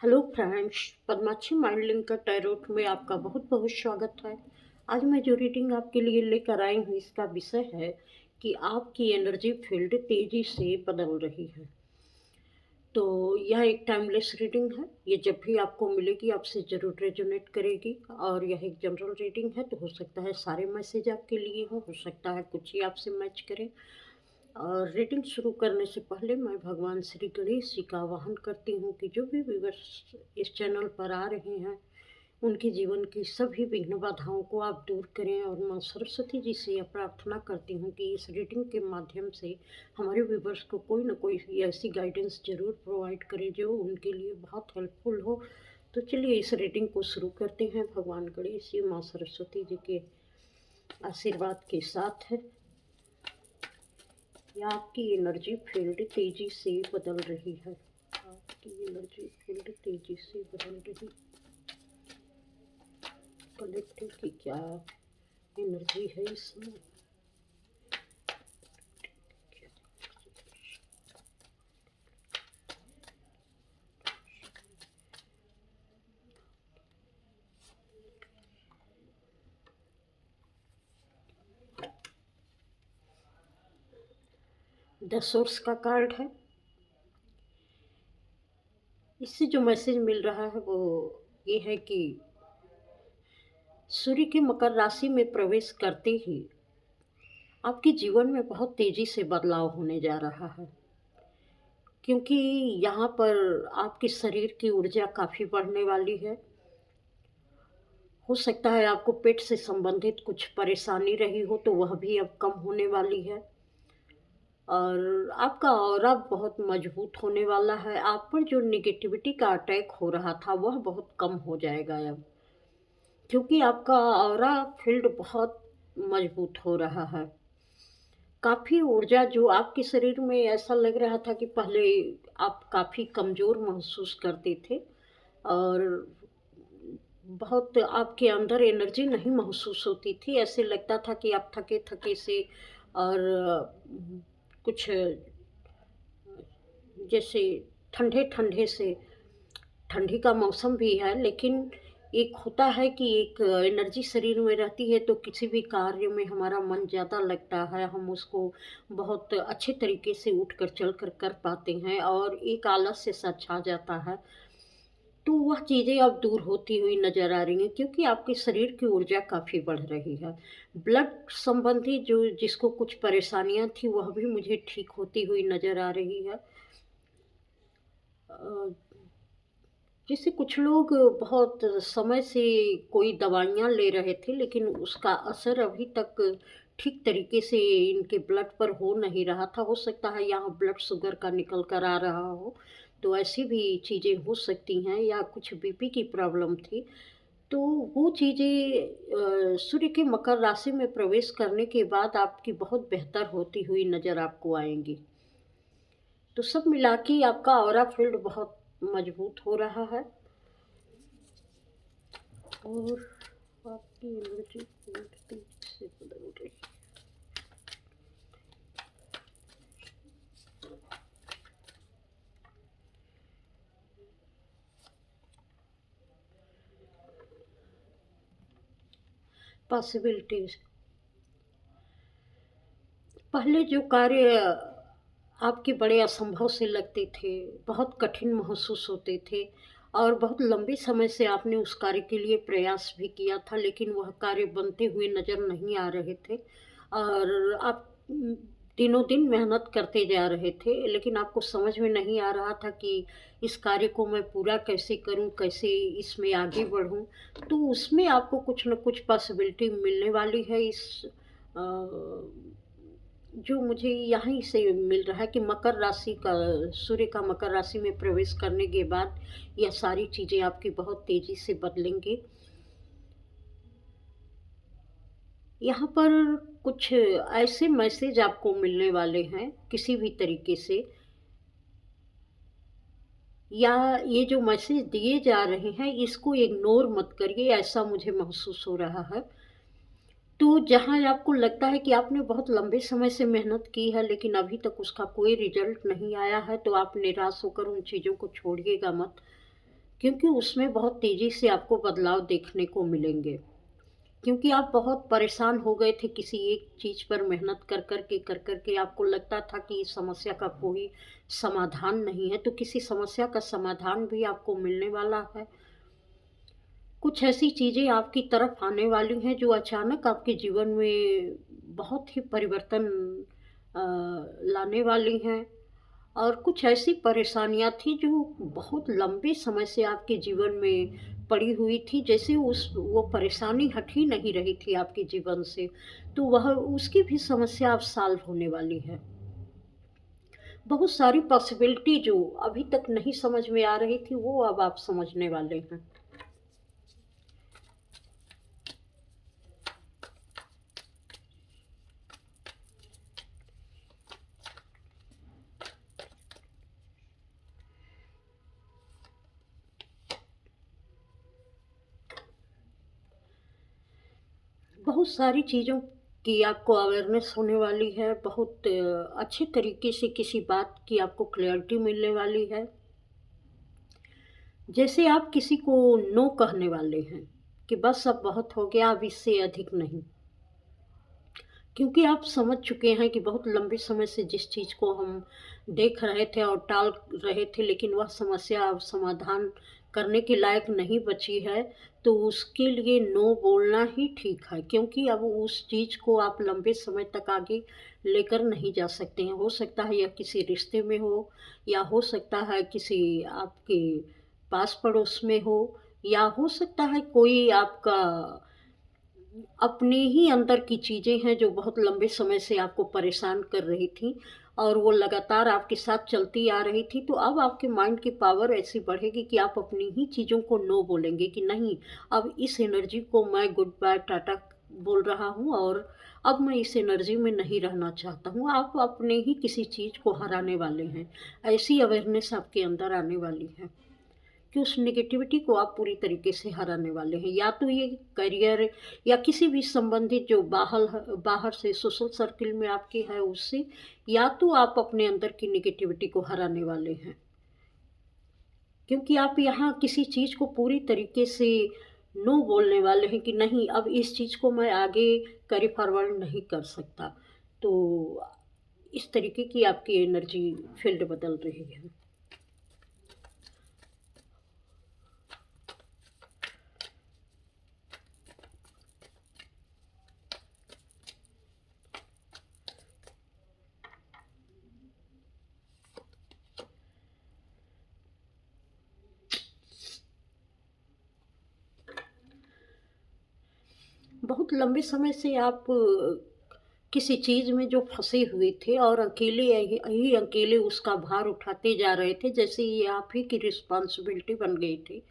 Hello friends, Padmakshi mind link का tarot में आपका बहुत बहुत स्वागत है। आज मैं जो रीडिंग आपके लिए लेकर आई हूँ इसका विषय है कि आपकी एनर्जी फील्ड तेज़ी से बदल रही है। तो यह एक टाइमलेस रीडिंग है। ये जब भी आपको मिलेगी आपसे ज़रूर रेजोनेट करेगी। और यह एक जनरल रीडिंग है, तो हो सकता है सारे मैसेज आपके लिए हो सकता है कुछ ही आपसे मैच करें। और रीडिंग शुरू करने से पहले मैं भगवान श्री गणेश जी का आवाहन करती हूँ कि जो भी व्यूअर्स इस चैनल पर आ रहे हैं उनके जीवन की सभी विघ्न बाधाओं को आप दूर करें। और माँ सरस्वती जी से यह प्रार्थना करती हूँ कि इस रीडिंग के माध्यम से हमारे व्यूअर्स को कोई ना कोई ऐसी गाइडेंस जरूर प्रोवाइड करें जो उनके लिए बहुत हेल्पफुल हो। तो चलिए इस रीडिंग को शुरू करते हैं भगवान गणेश जी माँ सरस्वती जी के आशीर्वाद के साथ है। या आपकी एनर्जी फील्ड तेजी से बदल रही है। आपकी एनर्जी फील्ड तेजी से बदल रही। कलेक्टिव की क्या एनर्जी है इसमें? द सोर्स का कार्ड है। इससे जो मैसेज मिल रहा है वो ये है कि सूर्य के मकर राशि में प्रवेश करते ही आपके जीवन में बहुत तेजी से बदलाव होने जा रहा है। क्योंकि यहाँ पर आपके शरीर की ऊर्जा काफ़ी बढ़ने वाली है। हो सकता है आपको पेट से संबंधित कुछ परेशानी रही हो तो वह भी अब कम होने वाली है। और आपका ऑरा बहुत मजबूत होने वाला है। आप पर जो निगेटिविटी का अटैक हो रहा था वह बहुत कम हो जाएगा अब, क्योंकि आपका ऑरा फील्ड बहुत मजबूत हो रहा है। काफ़ी ऊर्जा जो आपके शरीर में ऐसा लग रहा था कि पहले आप काफ़ी कमज़ोर महसूस करते थे और बहुत आपके अंदर एनर्जी नहीं महसूस होती थी। ऐसे लगता था कि आप थके थके से और कुछ जैसे ठंडे ठंडे से, ठंडी का मौसम भी है लेकिन एक होता है कि एक एनर्जी शरीर में रहती है तो किसी भी कार्य में हमारा मन ज़्यादा लगता है, हम उसको बहुत अच्छे तरीके से उठ कर चल कर कर पाते हैं और एक आलस्य सा छा जाता है। तो वह चीज़ें अब दूर होती हुई नज़र आ रही हैं क्योंकि आपके शरीर की ऊर्जा काफ़ी बढ़ रही है। ब्लड संबंधी जो जिसको कुछ परेशानियां थी वह भी मुझे ठीक होती हुई नज़र आ रही है। अ, जैसे कुछ लोग बहुत समय से कोई दवाइयाँ ले रहे थे लेकिन उसका असर अभी तक ठीक तरीके से इनके ब्लड पर हो नहीं रहा था। हो सकता है यहाँ ब्लड शुगर का निकल कर आ रहा हो, तो ऐसी भी चीज़ें हो सकती हैं या कुछ बीपी की प्रॉब्लम थी। तो वो चीज़ें सूर्य के मकर राशि में प्रवेश करने के बाद आपकी बहुत बेहतर होती हुई नज़र आपको आएंगी। तो सब मिला के आपका ऑरा फील्ड बहुत मजबूत हो रहा है। और आपकी एनर्जी फील्ड तेजी से बदल रही है। पॉसिबिलिटीज, पहले जो कार्य आपके बड़े असंभव से लगते थे, बहुत कठिन महसूस होते थे और बहुत लंबे समय से आपने उस कार्य के लिए प्रयास भी किया था लेकिन वह कार्य बनते हुए नज़र नहीं आ रहे थे। और आप दिनों दिन मेहनत करते जा रहे थे लेकिन आपको समझ में नहीं आ रहा था कि इस कार्य को मैं पूरा कैसे करूं, कैसे इसमें आगे बढ़ूं। तो उसमें आपको कुछ न कुछ पॉसिबिलिटी मिलने वाली है। इस अ, जो मुझे यहीं से मिल रहा है कि मकर राशि का, सूर्य का मकर राशि में प्रवेश करने के बाद यह सारी चीज़ें आपकी बहुत तेज़ी से बदलेंगी। यहाँ पर कुछ ऐसे मैसेज आपको मिलने वाले हैं किसी भी तरीके से, या ये जो मैसेज दिए जा रहे हैं इसको इग्नोर मत करिए, ऐसा मुझे महसूस हो रहा है। तो जहाँ आपको लगता है कि आपने बहुत लंबे समय से मेहनत की है लेकिन अभी तक उसका कोई रिजल्ट नहीं आया है तो आप निराश होकर उन चीज़ों को छोड़िएगा मत। क्योंकि उसमें बहुत तेज़ी से आपको बदलाव देखने को मिलेंगे। क्योंकि आप बहुत परेशान हो गए थे किसी एक चीज़ पर मेहनत कर कर के आपको लगता था कि इस समस्या का कोई समाधान नहीं है, तो किसी समस्या का समाधान भी आपको मिलने वाला है। कुछ ऐसी चीज़ें आपकी तरफ आने वाली हैं जो अचानक आपके जीवन में बहुत ही परिवर्तन अ, लाने वाली हैं। और कुछ ऐसी परेशानियाँ थी जो बहुत लंबे समय से आपके जीवन में पड़ी हुई थी, जैसे उस वो परेशानी हट ही नहीं रही थी आपके जीवन से, तो वह उसकी भी समस्या अब सॉल्व होने वाली है। बहुत सारी पॉसिबिलिटी जो अभी तक नहीं समझ में आ रही थी, वो अब आप समझने वाले हैं। बहुत सारी चीज़ों की आपको अवेयरनेस होने वाली है, बहुत अच्छे तरीके से किसी बात की आपको क्लैरिटी मिलने वाली है। जैसे आप किसी को नो कहने वाले हैं कि बस अब बहुत हो गया, अब इससे अधिक नहीं। क्योंकि आप समझ चुके हैं कि बहुत लंबे समय से जिस चीज़ को हम देख रहे थे और टाल रहे थे, लेकिन वह समस्या अब समाधान करने के लायक नहीं बची है, तो उसके लिए नो बोलना ही ठीक है। क्योंकि अब उस चीज़ को आप लंबे समय तक आगे लेकर नहीं जा सकते हैं। हो सकता है यह किसी रिश्ते में हो, या हो सकता है किसी आपके पास पड़ोस में हो, या हो सकता है कोई आपका अपने ही अंदर की चीज़ें हैं जो बहुत लंबे समय से आपको परेशान कर रही थी, और वो लगातार आपके साथ चलती आ रही थी। तो अब आपके माइंड की पावर ऐसी बढ़ेगी कि आप अपनी ही चीज़ों को नो बोलेंगे कि नहीं, अब इस एनर्जी को मैं गुड बाय टाटा बोल रहा हूँ, और अब मैं इस एनर्जी में नहीं रहना चाहता हूँ। आप अपने ही किसी चीज़ को हराने वाले हैं। ऐसी अवेयरनेस आपके अंदर आने वाली है कि उस नेगेटिविटी को आप पूरी तरीके से हराने वाले हैं। या तो ये करियर या किसी भी संबंधित जो बाहर से सोशल सर्किल में आपके है उससे, या तो आप अपने अंदर की नेगेटिविटी को हराने वाले हैं। क्योंकि आप यहाँ किसी चीज़ को पूरी तरीके से नो बोलने वाले हैं कि नहीं, अब इस चीज़ को मैं आगे कैरी फॉरवर्ड नहीं कर सकता। तो इस तरीके की आपकी एनर्जी फील्ड बदल रही है। बहुत लंबे समय से आप किसी चीज़ में जो फँसे हुए थे और अकेले ही ही अकेले उसका भार उठाते जा रहे थे, जैसे ये आप ही की रिस्पॉन्सिबिलिटी बन गई थी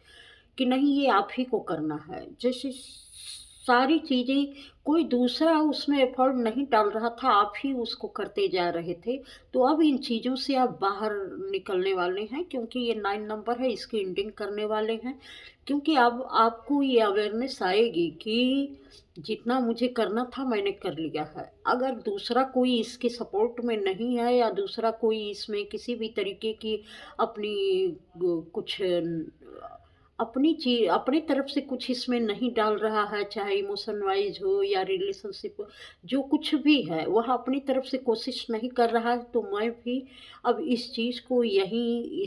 कि नहीं, ये आप ही को करना है। जैसे सारी चीज़ें कोई दूसरा उसमें एफ़र्ट नहीं डाल रहा था, आप ही उसको करते जा रहे थे। तो अब इन चीज़ों से आप बाहर निकलने वाले हैं, क्योंकि ये 9 नंबर है, इसकी एंडिंग करने वाले हैं। क्योंकि अब आपको ये अवेयरनेस आएगी कि जितना मुझे करना था मैंने कर लिया है। अगर दूसरा कोई इसके सपोर्ट में नहीं है, या दूसरा कोई इसमें किसी भी तरीके की अपनी कुछ अपनी तरफ से कुछ इसमें नहीं डाल रहा है, चाहे इमोशन वाइज हो या रिलेशनशिप हो, जो कुछ भी है वह अपनी तरफ से कोशिश नहीं कर रहा है, तो मैं भी अब इस चीज़ को यहीं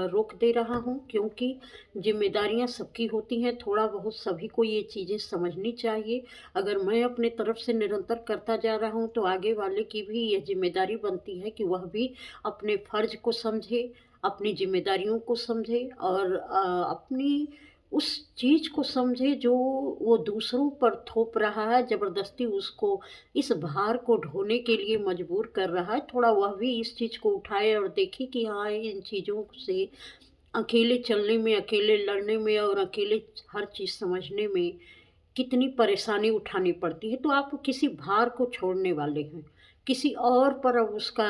रोक दे रहा हूँ। क्योंकि जिम्मेदारियाँ सबकी होती हैं, थोड़ा बहुत सभी को ये चीज़ें समझनी चाहिए। अगर मैं अपने तरफ से निरंतर करता जा रहा हूँ, तो आगे वाले की भी यह जिम्मेदारी बनती है कि वह भी अपने फर्ज को समझे, अपनी ज़िम्मेदारियों को समझे, और अपनी उस चीज़ को समझे जो वो दूसरों पर थोप रहा है, ज़बरदस्ती उसको इस भार को ढोने के लिए मजबूर कर रहा है। थोड़ा वह भी इस चीज़ को उठाए और देखे कि हाँ, इन चीज़ों से अकेले चलने में, अकेले लड़ने में और अकेले हर चीज़ समझने में कितनी परेशानी उठानी पड़ती है। तो आप किसी भार को छोड़ने वाले हैं, किसी और पर अब उसका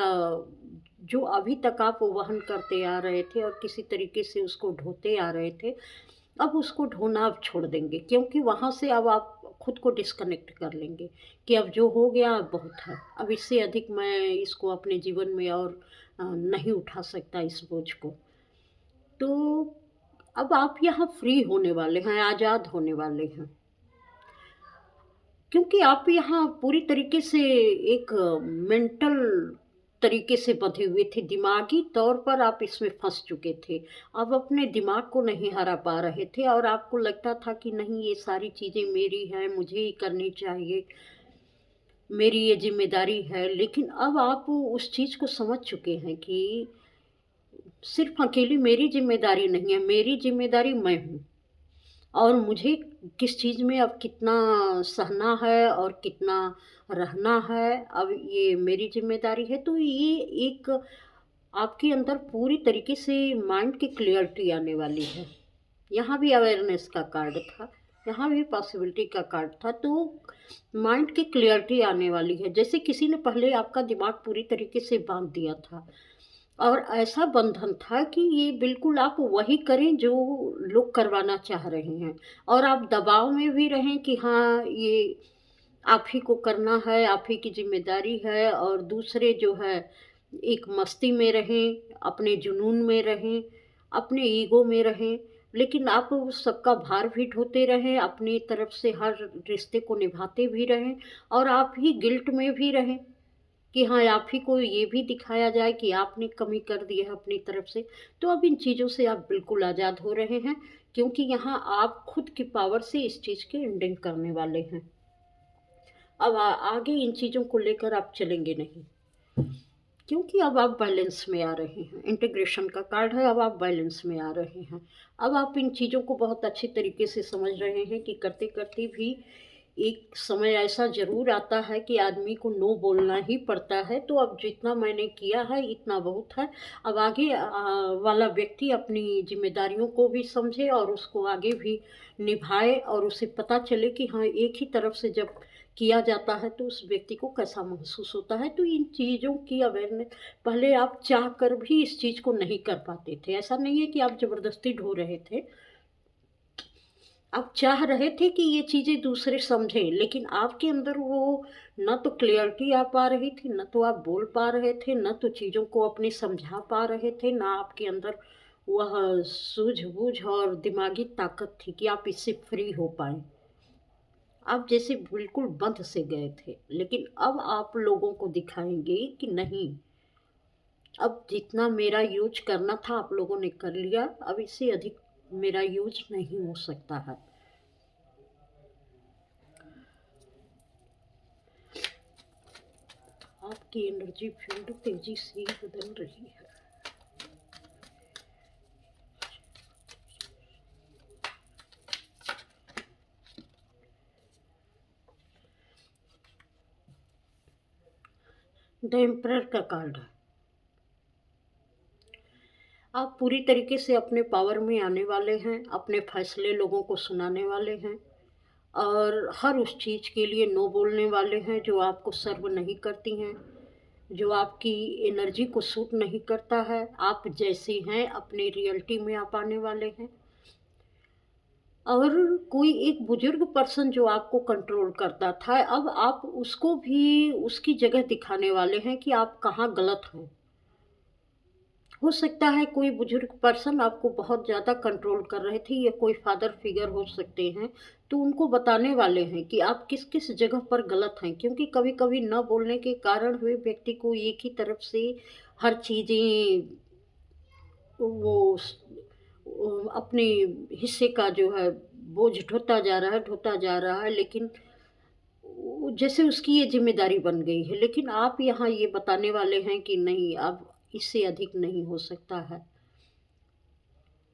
जो अभी तक आप वहन करते आ रहे थे और किसी तरीके से उसको ढोते आ रहे थे, अब उसको ढोना आप छोड़ देंगे। क्योंकि वहाँ से अब आप खुद को डिस्कनेक्ट कर लेंगे कि अब जो हो गया अब बहुत है। अब इससे अधिक मैं इसको अपने जीवन में और नहीं उठा सकता इस बोझ को। तो अब आप यहाँ फ्री होने वाले हैं, आज़ाद होने वाले हैं। क्योंकि आप यहाँ पूरी तरीके से एक मेंटल तरीके से बंधे हुए थे, दिमागी तौर पर आप इसमें फँस चुके थे। आप अपने दिमाग को नहीं हरा पा रहे थे और आपको लगता था कि नहीं, ये सारी चीज़ें मेरी हैं, मुझे ही करनी चाहिए, मेरी ये ज़िम्मेदारी है। लेकिन अब आप उस चीज़ को समझ चुके हैं कि सिर्फ़ अकेली मेरी ज़िम्मेदारी नहीं है, मेरी ज़िम्मेदारी मैं हूँ। और मुझे किस चीज़ में अब कितना सहना है और कितना रहना है, अब ये मेरी ज़िम्मेदारी है। तो ये एक आपके अंदर पूरी तरीके से माइंड की क्लियरिटी आने वाली है। यहाँ भी अवेयरनेस का कार्ड था, यहाँ भी पॉसिबिलिटी का कार्ड था, तो माइंड की क्लियरिटी आने वाली है। जैसे किसी ने पहले आपका दिमाग पूरी तरीके से बाँध दिया था और ऐसा बंधन था कि ये बिल्कुल आप वही करें जो लोग करवाना चाह रहे हैं और आप दबाव में भी रहें कि हाँ, ये आप ही को करना है, आप ही की ज़िम्मेदारी है, और दूसरे जो है एक मस्ती में रहें, अपने जुनून में रहें, अपने ईगो में रहें। लेकिन आप सबका भार भी ढोते रहें, अपनी तरफ से हर रिश्ते को निभाते भी रहें और आप ही गिल्ट में भी रहें कि हाँ, आप ही को ये भी दिखाया जाए कि आपने कमी कर दी है अपनी तरफ से। तो अब इन चीज़ों से आप बिल्कुल आज़ाद हो रहे हैं, क्योंकि यहाँ आप खुद की पावर से इस चीज़ की एंडिंग करने वाले हैं। अब आगे इन चीज़ों को लेकर आप चलेंगे नहीं, क्योंकि अब आप बैलेंस में आ रहे हैं। इंटीग्रेशन का कार्ड है, अब आप बैलेंस में आ रहे हैं। अब आप इन चीज़ों को बहुत अच्छी तरीके से समझ रहे हैं कि करते-करते भी एक समय ऐसा ज़रूर आता है कि आदमी को नो बोलना ही पड़ता है। तो अब जितना मैंने किया है इतना बहुत है। अब आगे वाला व्यक्ति अपनी ज़िम्मेदारियों को भी समझे और उसको आगे भी निभाए और उसे पता चले कि हाँ, एक ही तरफ से जब किया जाता है तो उस व्यक्ति को कैसा महसूस होता है। तो इन चीज़ों की अवेयरनेस पहले आप चाह कर भी इस चीज़ को नहीं कर पाते थे। ऐसा नहीं है कि आप ज़बरदस्ती ढो रहे थे। आप चाह रहे थे कि ये चीज़ें दूसरे समझें, लेकिन आपके अंदर वो ना तो क्लैरिटी आ पा रही थी, ना तो आप बोल पा रहे थे, ना तो चीज़ों को अपने समझा पा रहे थे, ना आपके अंदर वह सूझबूझ और दिमागी ताकत थी कि आप इससे फ्री हो पाएँ। आप जैसे बिल्कुल बंध से गए थे, लेकिन अब आप लोगों को दिखाएँगे कि नहीं, अब जितना मेरा यूज़ करना था आप लोगों ने कर लिया, अब इससे अधिक मेरा यूज़ नहीं हो सकता है। आपकी एनर्जी फील्ड तेजी से बदल रही है। द एम्परर का कार्ड है। आप पूरी तरीके से अपने पावर में आने वाले हैं, अपने फैसले लोगों को सुनाने वाले हैं और हर उस चीज़ के लिए नो बोलने वाले हैं जो आपको सर्व नहीं करती हैं, जो आपकी एनर्जी को सूट नहीं करता है। आप जैसे हैं अपनी रियलिटी में आप आने वाले हैं। और कोई एक बुजुर्ग पर्सन जो आपको कंट्रोल करता था, अब आप उसको भी उसकी जगह दिखाने वाले हैं कि आप कहाँ गलत हैं। हो सकता है कोई बुजुर्ग पर्सन आपको बहुत ज़्यादा कंट्रोल कर रहे थे, या कोई फादर फिगर हो सकते हैं, तो उनको बताने वाले हैं कि आप किस-किस जगह पर गलत हैं। क्योंकि कभी-कभी ना बोलने के कारण हुए व्यक्ति को एक ही तरफ से हर चीज़ें वो अपने हिस्से का जो है बोझ ढोता जा रहा है, लेकिन वो जैसे उसकी ये ज़िम्मेदारी बन गई है। लेकिन आप यहाँ ये बताने वाले हैं कि नहीं, अब इससे अधिक नहीं हो सकता है।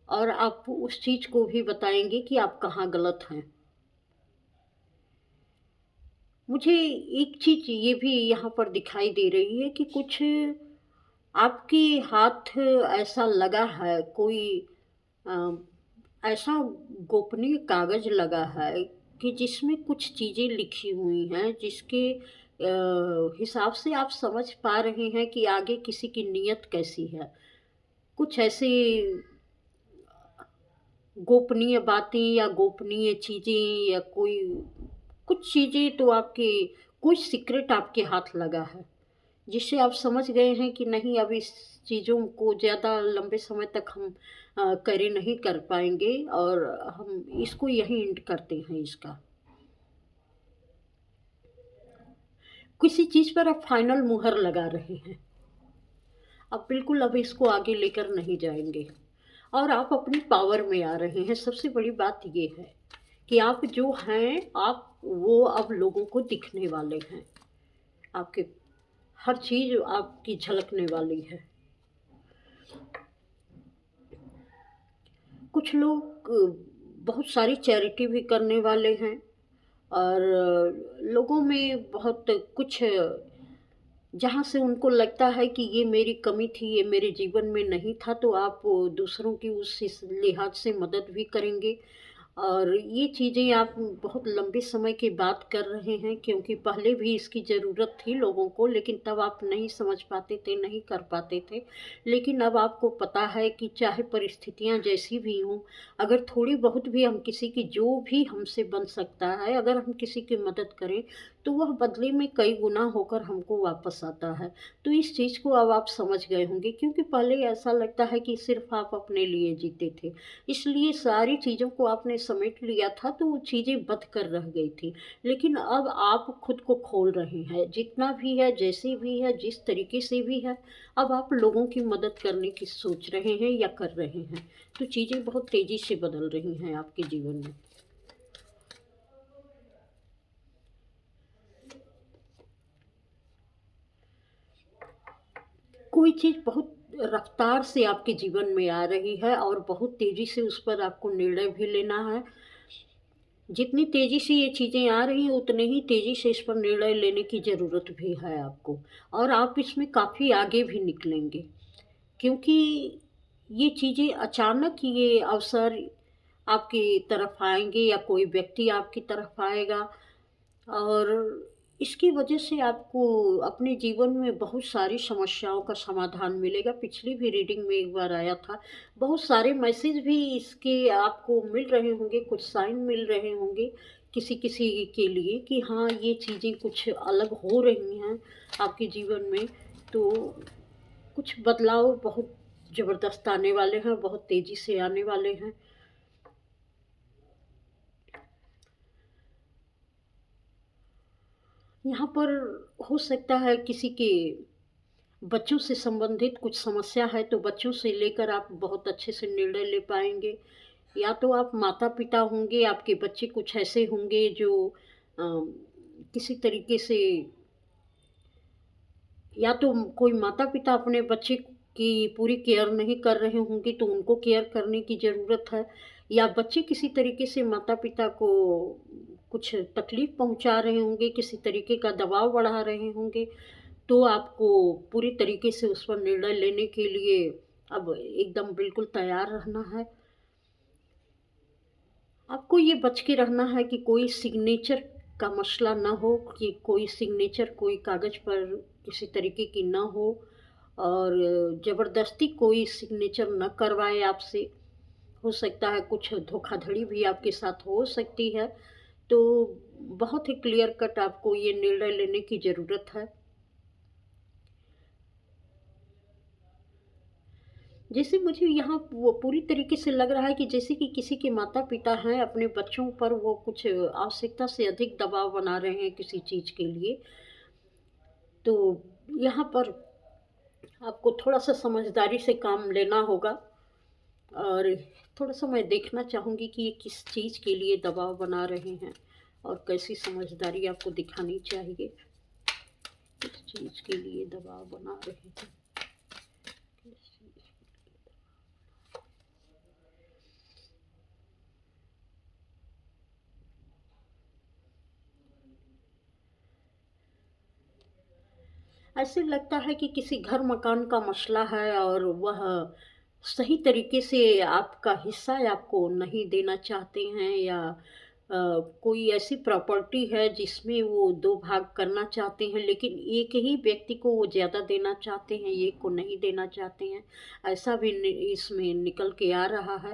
और आप उस चीज़ को भी बताएँगे कि आप कहाँ गलत हैं। मुझे एक चीज़ ये भी यहाँ पर दिखाई दे रही है कि कुछ आपके हाथ ऐसा लगा है, कोई अ, ऐसा गोपनीय कागज़ लगा है कि जिसमें कुछ चीज़ें लिखी हुई हैं, जिसके हिसाब से आप समझ पा रहे हैं कि आगे किसी की नीयत कैसी है। कुछ ऐसे गोपनीय बातें या गोपनीय चीज़ें या कोई कुछ चीज़ें तो आपके कोई सीक्रेट आपके हाथ लगा है, जिससे आप समझ गए हैं कि नहीं, अब इस चीज़ों को ज़्यादा लंबे समय तक हम कैरी नहीं कर पाएंगे और हम इसको यहीं एंड करते हैं इसका। किसी चीज़ पर आप फाइनल मुहर लगा रहे हैं, अब बिल्कुल अब इसको आगे लेकर नहीं जाएंगे और आप अपनी पावर में आ रहे हैं। सबसे बड़ी बात ये है कि आप जो हैं आप वो अब लोगों को दिखने वाले हैं, आपके हर चीज़ आपकी झलकने वाली है। कुछ लोग बहुत सारी चैरिटी भी करने वाले हैं और लोगों में बहुत कुछ जहाँ से उनको लगता है कि ये मेरी कमी थी, ये मेरे जीवन में नहीं था, तो आप दूसरों की उस इस लिहाज से मदद भी करेंगे। और ये चीज़ें आप बहुत लंबे समय की बात कर रहे हैं, क्योंकि पहले भी इसकी ज़रूरत थी लोगों को, लेकिन तब आप नहीं समझ पाते थे, नहीं कर पाते थे। लेकिन अब आपको पता है कि चाहे परिस्थितियाँ जैसी भी हों, अगर थोड़ी बहुत भी हम किसी की जो भी हमसे बन सकता है, अगर हम किसी की मदद करें, तो वह बदले में कई गुना होकर हमको वापस आता है। तो इस चीज़ को अब आप समझ गए होंगे, क्योंकि पहले ऐसा लगता है कि सिर्फ़ आप अपने लिए जीते थे। इसलिए सारी चीज़ों को आपने समेट लिया था, तो वो चीज़ें बँध कर रह गई थी। लेकिन अब आप खुद को खोल रहे हैं, जितना भी है, जैसे भी है, जिस तरीके से भी है, अब आप लोगों की मदद करने की सोच रहे हैं या कर रहे हैं। तो चीज़ें बहुत तेज़ी से बदल रही हैं आपके जीवन में। कोई चीज़ बहुत रफ़्तार से आपके जीवन में आ रही है और बहुत तेज़ी से उस पर आपको निर्णय भी लेना है। जितनी तेज़ी से ये चीज़ें आ रही हैं, उतने ही तेज़ी से इस पर निर्णय लेने की ज़रूरत भी है आपको और आप इसमें काफ़ी आगे भी निकलेंगे, क्योंकि ये चीज़ें अचानक ये अवसर आपकी तरफ आएँगे या कोई व्यक्ति आपकी तरफ आएगा और इसकी वजह से आपको अपने जीवन में बहुत सारी समस्याओं का समाधान मिलेगा। पिछली भी रीडिंग में एक बार आया था, बहुत सारे मैसेज भी इसके आपको मिल रहे होंगे, कुछ साइन मिल रहे होंगे किसी-किसी के लिए कि हाँ, ये चीज़ें कुछ अलग हो रही हैं आपके जीवन में। तो कुछ बदलाव बहुत ज़बरदस्त आने वाले हैं, बहुत तेज़ी से आने वाले हैं। यहाँ पर हो सकता है किसी के बच्चों से संबंधित कुछ समस्या है, तो बच्चों से लेकर आप बहुत अच्छे से निर्णय ले पाएँगे। या तो आप माता-पिता होंगे, आपके बच्चे कुछ ऐसे होंगे जो अ, किसी तरीके से, या तो कोई माता-पिता अपने बच्चे की पूरी केयर नहीं कर रहे होंगे, तो उनको केयर करने की ज़रूरत है। या बच्चे किसी तरीके से माता-पिता को कुछ तकलीफ़ पहुँचा रहे होंगे, किसी तरीके का दबाव बढ़ा रहे होंगे, तो आपको पूरी तरीके से उस पर निर्णय लेने के लिए अब एकदम बिल्कुल तैयार रहना है। आपको ये बच के रहना है कि कोई सिग्नेचर का मसला ना हो, कि कोई सिग्नेचर कोई कागज़ पर किसी तरीके की ना हो और ज़बरदस्ती कोई सिग्नेचर ना करवाए आपसे। हो सकता है कुछ धोखाधड़ी भी आपके साथ हो सकती है। तो बहुत ही क्लियर कट आपको ये निर्णय लेने की ज़रूरत है। जैसे मुझे यहाँ वो पूरी तरीके से लग रहा है कि जैसे कि किसी के माता-पिता हैं, अपने बच्चों पर वो कुछ आवश्यकता से अधिक दबाव बना रहे हैं किसी चीज़ के लिए। तो यहाँ पर आपको थोड़ा-सा समझदारी से काम लेना होगा और थोड़ा-सा मैं देखना चाहूँगी कि ये किस चीज़ के लिए दबाव बना रहे हैं और कैसी समझदारी आपको दिखानी चाहिए। किस चीज़ के लिए दबाव बना रहे हैं, किस चीज़। ऐसे लगता है कि किसी घर मकान का मसला है और वह सही तरीके से आपका हिस्सा आपको नहीं देना चाहते हैं, या कोई ऐसी प्रॉपर्टी है जिसमें वो 2 भाग करना चाहते हैं, लेकिन एक ही व्यक्ति को वो ज़्यादा देना चाहते हैं, एक को नहीं देना चाहते हैं। ऐसा भी इसमें निकल के आ रहा है।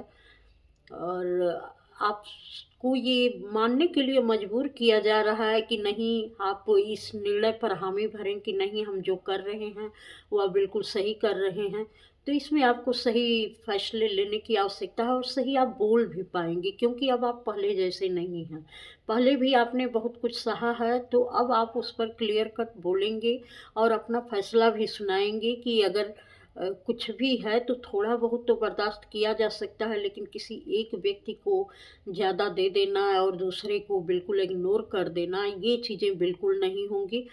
और आपको ये मानने के लिए मजबूर किया जा रहा है कि नहीं, आप इस निर्णय पर हामी भरें कि नहीं, हम जो कर रहे हैं वह बिल्कुल सही कर रहे हैं। तो इसमें आपको सही फैसले लेने की आवश्यकता है और सही आप बोल भी पाएँगे, क्योंकि अब आप पहले जैसे नहीं हैं। पहले भी आपने बहुत कुछ सहा है, तो अब आप उस पर क्लियर कट बोलेंगे और अपना फैसला भी सुनाएँगे कि अगर कुछ भी है तो थोड़ा बहुत तो बर्दाश्त किया जा सकता है, लेकिन किसी एक व्यक्ति को ज़्यादा दे देना और दूसरे को बिल्कुल इग्नोर कर देना, ये चीज़ें बिल्कुल नहीं होंगी।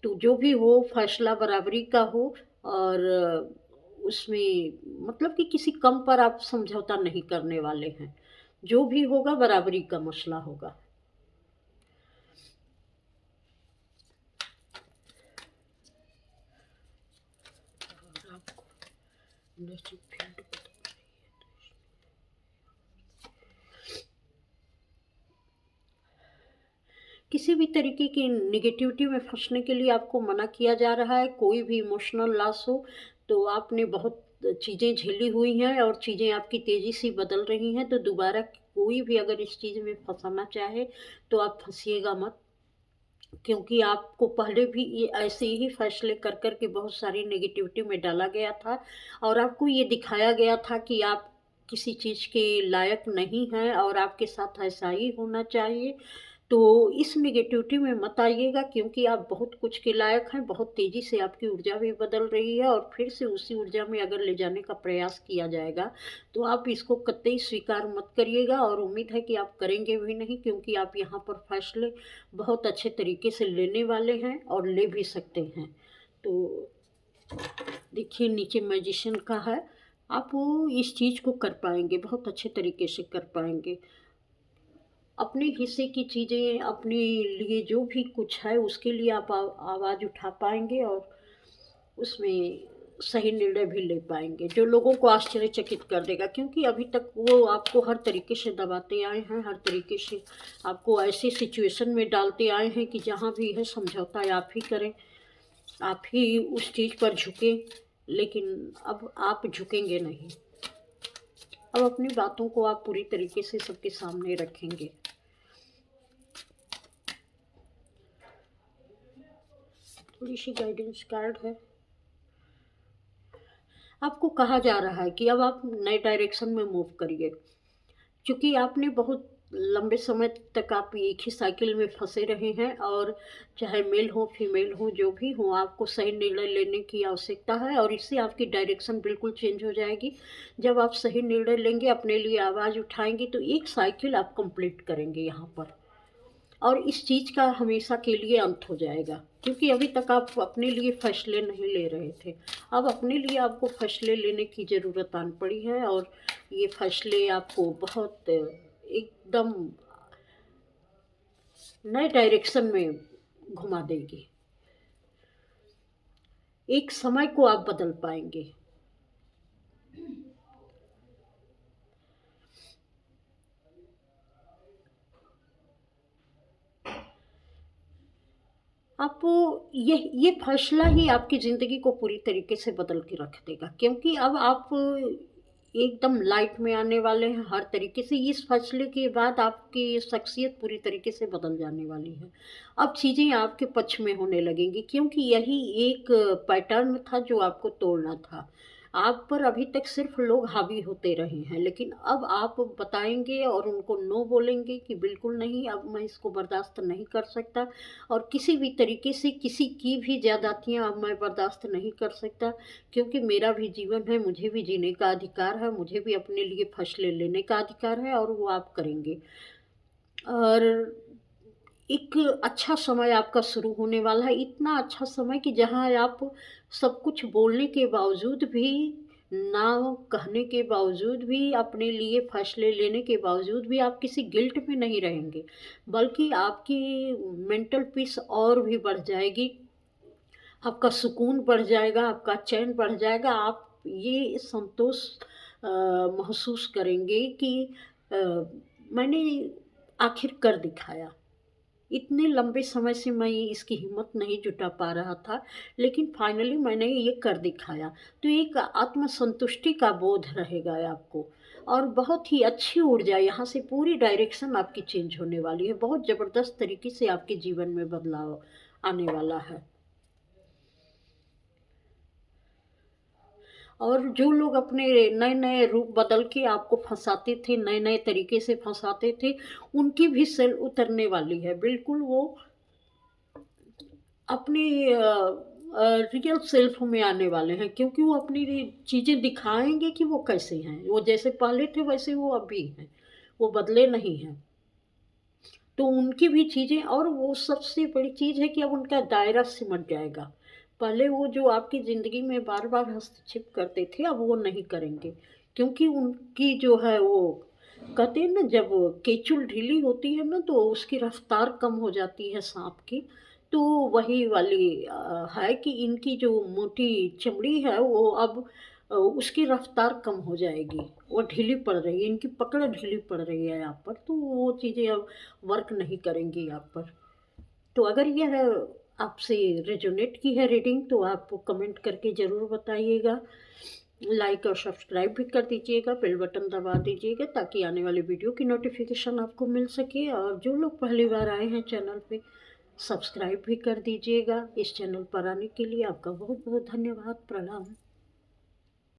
तो जो भी हो फैसला बराबरी का हो, और उसमें मतलब कि किसी कम पर आप समझौता नहीं करने वाले हैं। जो भी होगा बराबरी का मसला होगा। और आपको नसीब फील्ड बदल रही है। किसी भी तरीके की नेगेटिविटी में फँसने के लिए आपको मना किया जा रहा है। कोई भी इमोशनल लॉस हो, तो आपने बहुत चीज़ें झेली हुई हैं और चीज़ें आपकी तेज़ी से बदल रही हैं, तो दोबारा कोई भी अगर इस चीज़ में फँसाना चाहे, तो आप फँसिएगा मत। क्योंकि आपको पहले भी ये ऐसे ही फैसले कर के बहुत सारी नेगेटिविटी में डाला गया था और आपको ये दिखाया गया था कि आप किसी चीज़ के लायक नहीं हैं और आपके साथ ऐसा ही होना चाहिए। तो इस नेगेटिविटी में मत आइएगा, क्योंकि आप बहुत कुछ के लायक हैं। बहुत तेज़ी से आपकी ऊर्जा भी बदल रही है और फिर से उसी ऊर्जा में अगर ले जाने का प्रयास किया जाएगा, तो आप इसको कतई स्वीकार मत करिएगा और उम्मीद है कि आप करेंगे भी नहीं, क्योंकि आप यहाँ पर फैसले बहुत अच्छे तरीके से लेने वाले हैं और ले भी सकते हैं। तो देखिए नीचे मैजिशियन का है, आप वो इस चीज़ को कर पाएँगे, बहुत अच्छे तरीके से कर पाएँगे। अपने हिस्से की चीज़ें, अपने लिए जो भी कुछ है उसके लिए आप आवाज़ उठा पाएँगे और उसमें सही निर्णय भी ले पाएँगे, जो लोगों को आश्चर्यचकित कर देगा, क्योंकि अभी तक वो आपको हर तरीके से दबाते आए हैं, हर तरीके से आपको ऐसी सिचुएशन में डालते आए हैं कि जहाँ भी है समझौता आप ही करें, आप ही उस चीज़ पर झुकें, लेकिन अब आप झुकेंगे नहीं। अब अपनी बातों को आप पूरी तरीके से सबके सामने रखेंगे। थोड़ी सी गाइडेंस कार्ड है। आपको कहा जा रहा है कि अब आप नए डायरेक्शन में मूव करिए, क्योंकि आपने बहुत लंबे समय तक आप एक ही साइकिल में फंसे रहे हैं और चाहे मेल हो फीमेल हो जो भी हो, आपको सही निर्णय लेने की आवश्यकता है और इससे आपकी डायरेक्शन बिल्कुल चेंज हो जाएगी। जब आप सही निर्णय लेंगे, अपने लिए आवाज़ उठाएंगे, तो एक साइकिल आप कंप्लीट करेंगे यहाँ पर और इस चीज़ का हमेशा के लिए अंत हो जाएगा, क्योंकि अभी तक आप अपने लिए फैसले नहीं ले रहे थे। अब अपने लिए आपको फैसले लेने की ज़रूरत आन पड़ी है और ये फैसले आपको बहुत एकदम नए डायरेक्शन में घुमा देगी। एक समय को आप बदल पाएंगे। आप ये फैसला ही आपकी ज़िंदगी को पूरी तरीके से बदल के रख देगा, क्योंकि अब आप एकदम लाइट में आने वाले हैं हर तरीके से। इस फैसले के बाद आपकी शख्सियत पूरी तरीके से बदल जाने वाली है। अब चीज़ें आपके पक्ष में होने लगेंगी, क्योंकि यही एक पैटर्न था जो आपको तोड़ना था। आप पर अभी तक सिर्फ लोग हावी होते रहे हैं, लेकिन अब आप बताएंगे और उनको नो बोलेंगे कि बिल्कुल नहीं, अब मैं इसको बर्दाश्त नहीं कर सकता और किसी भी तरीके से किसी की भी ज़्यादतियाँ अब मैं बर्दाश्त नहीं कर सकता, क्योंकि मेरा भी जीवन है, मुझे भी जीने का अधिकार है, मुझे भी अपने लिए फैसले लेने का अधिकार है और वो आप करेंगे। और एक अच्छा समय आपका शुरू होने वाला है, इतना अच्छा समय कि जहाँ आप सब कुछ बोलने के बावजूद भी, ना कहने के बावजूद भी, अपने लिए फैसले लेने के बावजूद भी आप किसी गिल्ट में नहीं रहेंगे, बल्कि आपकी मेंटल पीस और भी बढ़ जाएगी, आपका सुकून बढ़ जाएगा, आपका चैन बढ़ जाएगा। आप ये संतोष महसूस करेंगे कि अ, मैंने आखिर कर दिखाया। इतने लंबे समय से मैं इसकी हिम्मत नहीं जुटा पा रहा था, लेकिन फाइनली मैंने ये कर दिखाया। तो एक आत्मसंतुष्टि का बोध रहेगा आपको और बहुत ही अच्छी ऊर्जा यहाँ से पूरी डायरेक्शन आपकी चेंज होने वाली है। बहुत ज़बरदस्त तरीके से आपके जीवन में बदलाव आने वाला है। और जो लोग अपने नए-नए रूप बदल के आपको फँसाते थे, नए-नए तरीके से फँसाते थे, उनकी भी सेल उतरने वाली है। बिल्कुल वो अपनी रियल सेल्फ में आने वाले हैं, क्योंकि वो अपनी चीज़ें दिखाएँगे कि वो कैसे हैं। वो जैसे पहले थे वैसे वो अभी हैं, वो बदले नहीं हैं। तो उनकी भी चीज़ें, और वो सबसे बड़ी चीज़ है कि अब उनका दायरा सिमट जाएगा। पहले वो जो आपकी ज़िंदगी में बार-बार हस्तक्षेप करते थे, अब वो नहीं करेंगे। क्योंकि उनकी जो है वो कहते हैं ना, जब केचुल ढीली होती है ना तो उसकी रफ़्तार कम हो जाती है साँप की। तो वही वाली है कि इनकी जो मोटी चमड़ी है वो अब उसकी रफ़्तार कम हो जाएगी। वो ढीली पड़ रही है, इनकी पकड़ ढीली पड़ रही है आप पर, तो वो चीज़ें अब वर्क नहीं करेंगी आप पर। तो अगर यह आपसे रेज़ोनेट की है रीडिंग, तो आप कमेंट करके ज़रूर बताइएगा। लाइक और सब्सक्राइब भी कर दीजिएगा, बेल बटन दबा दीजिएगा ताकि आने वाले वीडियो की नोटिफ़िकेशन आपको मिल सके। और जो लोग पहली बार आए हैं चैनल पे, सब्सक्राइब भी कर दीजिएगा। इस चैनल पर आने के लिए आपका बहुत-बहुत धन्यवाद। प्रणाम।